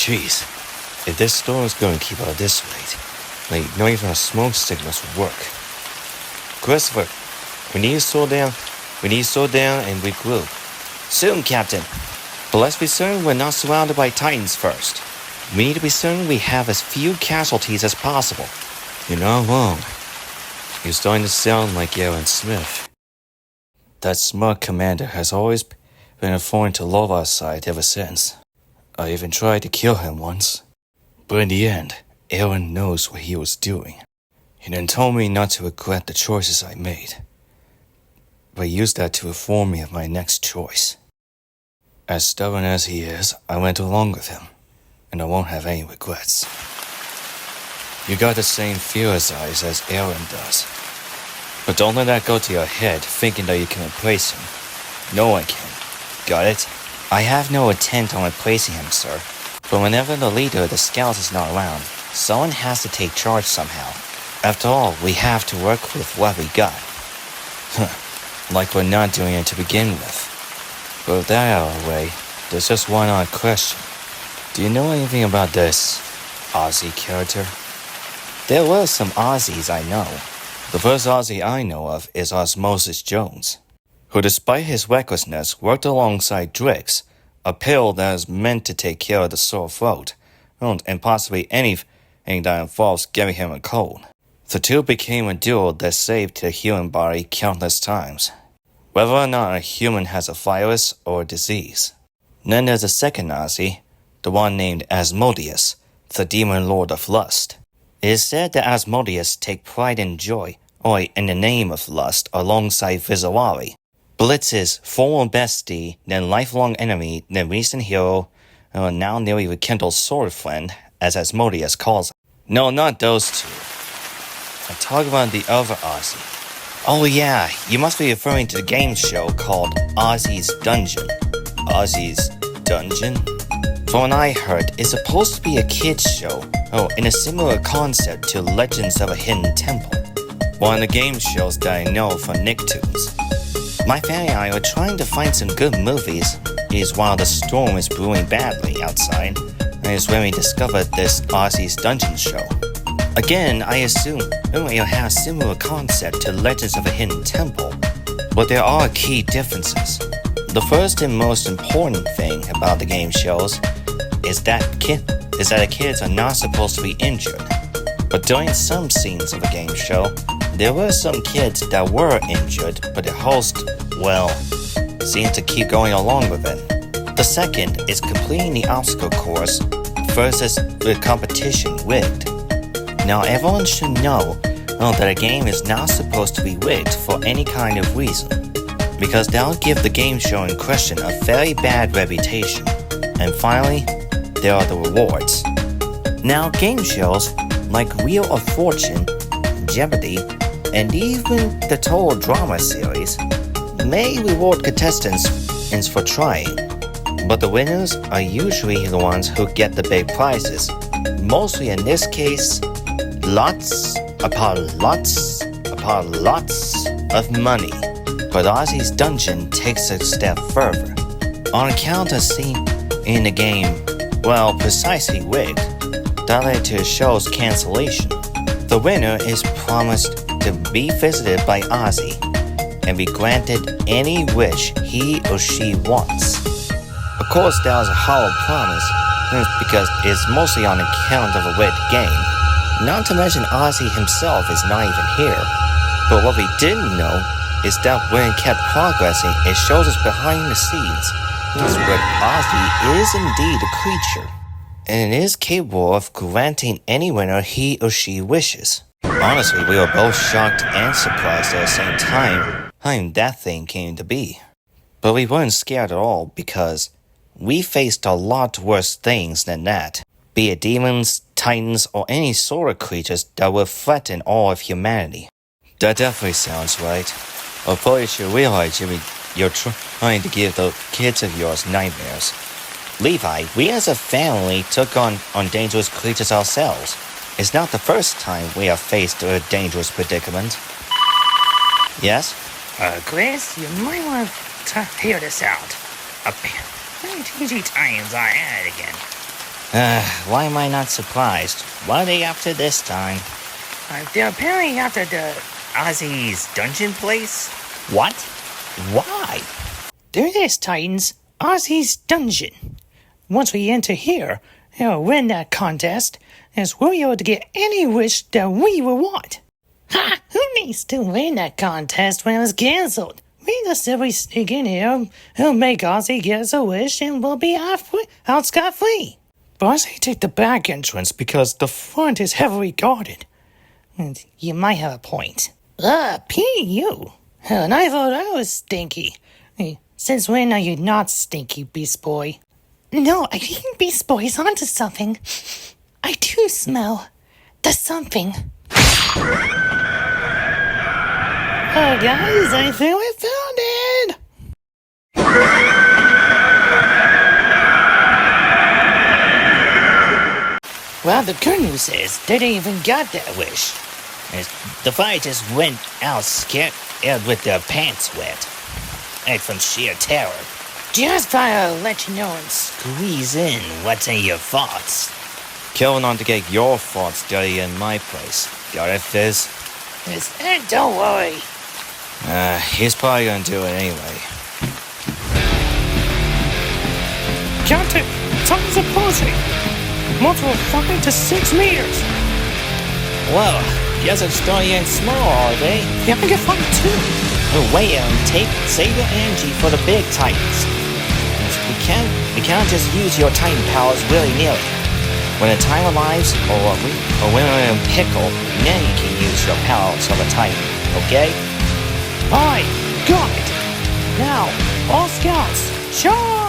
Jeez, if this storm's going to keep out this late, not even a smoke signals will work. Christopher, we need to slow down. We need to slow down and regroup. Soon, Captain. But let's be certain we're not surrounded by Titans first. We need to be certain we have as few casualties as possible. You're not wrong. You're starting to sound like Aaron Smith. That smart commander has always been a foreign to Levi's side ever since. I even tried to kill him once. But in the end, Aaron knows what he was doing. He then told me not to regret the choices I made. But he used that to inform me of my next choice. As stubborn as he is, I went along with him, and I won't have any regrets. You got the same fear as Aaron does. But don't let that go to your head, thinking that you can replace him. No one can. Got it? I have no intent on replacing him, sir. But whenever the leader of the scouts is not around, someone has to take charge somehow. After all, we have to work with what we got. Like we're not doing it to begin with. But with that out of the way, there's just one odd question. Do you know anything about this Ozzy character? There were some Ozzies I know. The first Ozzy I know of is Osmosis Jones, who despite his recklessness worked alongside Drix, a pill that is meant to take care of the sore throat, and possibly anything that involves giving him a cold. The two became a duo that saved the human body countless times, whether or not a human has a virus or a disease. Then there's a second Ozzy, the one named Asmodeus, the demon lord of lust. It is said that Asmodeus takes pride and joy, in the name of lust, alongside Visuali, Blitz's former bestie, then lifelong enemy, then recent hero, now nearly rekindled sword friend, as Asmodeus calls him. No, not those two. I'm talking about the other Ozzy. Oh yeah, you must be referring to the game show called Ozzy's Dungeon. Ozzy's Dungeon? From what I heard, it's supposed to be a kids show, in a similar concept to Legends of a Hidden Temple, one of the game shows that I know from Nicktoons. My family and I were trying to find some good movies while the storm is brewing badly outside, and it's when we discovered this Ozzy's Dungeon show. Again, I assume it'll have a similar concept to Legends of a Hidden Temple, but there are key differences. The first and most important thing about the game shows is that the kids are not supposed to be injured. But during some scenes of the game show, there were some kids that were injured, but the host, seemed to keep going along with it. The second is completing the obstacle course versus the competition rigged. Now everyone should know that a game is not supposed to be rigged for any kind of reason, because that would give the game show in question a very bad reputation. And finally, there are the rewards. Now game shows like Wheel of Fortune, Jeopardy, and even the Total Drama series may reward contestants for trying, but the winners are usually the ones who get the big prizes. Mostly in this case, lots upon lots of money. But Ozzy's Dungeon takes a step further. On account of seeing in the game, precisely rigged, that led to the show's cancellation. The winner is promised to be visited by Ozzy and be granted any wish he or she wants. Of course, that was a hollow promise because it's mostly on account of a rigged game. Not to mention Ozzy himself is not even here. But what we didn't know is that when it kept progressing, it shows us behind the scenes where Ozzy is indeed a creature, and it is capable of granting any winner he or she wishes. Honestly, we were both shocked and surprised at the same time how that thing came to be. But we weren't scared at all because we faced a lot worse things than that, be it demons, titans, or any sort of creatures that would threaten all of humanity. That definitely sounds right. Although you should realize you're trying to give the kids of yours nightmares. Levi, we as a family took on dangerous creatures ourselves. It's not the first time we have faced a dangerous predicament. Yes? Chris, you might want to hear this out. TG Titans are at it again. Why am I not surprised? What are they after this time? They're apparently after the Ozzy's dungeon place? What? Why? There it is, Titans. Ozzy's dungeon. Once we enter here, and win that contest, as we'll be able to get any wish that we will want. Ha! Who needs to win that contest when it was cancelled? We just simply sneak in here, he'll make Ozzy get us a wish, and we'll be out scot-free. But I say take the back entrance because the front is heavily guarded. And you might have a point. P.U. And I thought I was stinky. Since when are you not stinky, Beast Boy? No, I think Beast Boy is onto something. I do smell the something. Oh, guys, I think we found it! Well, the good news is they didn't even got that wish. The fire just went out scared with their pants wet. And from sheer terror. Just thought I'd let you know and Squeeze in. What's in your thoughts? Killing on to get your thoughts dirty in my place. Got it, Fizz? don't worry. He's probably gonna do it anyway. Captain, time's approaching. Multiple 5 to 6 meters. Well, guess it's starting in small, are they? Yeah, I can find 2. Oh, wait, save your energy for the big titans. We can't just use your titan powers willy-nilly. When a time arrives, or when we're in pickle, then you can use your powers of a titan, okay? Alright, got it. Now, all scouts, charge!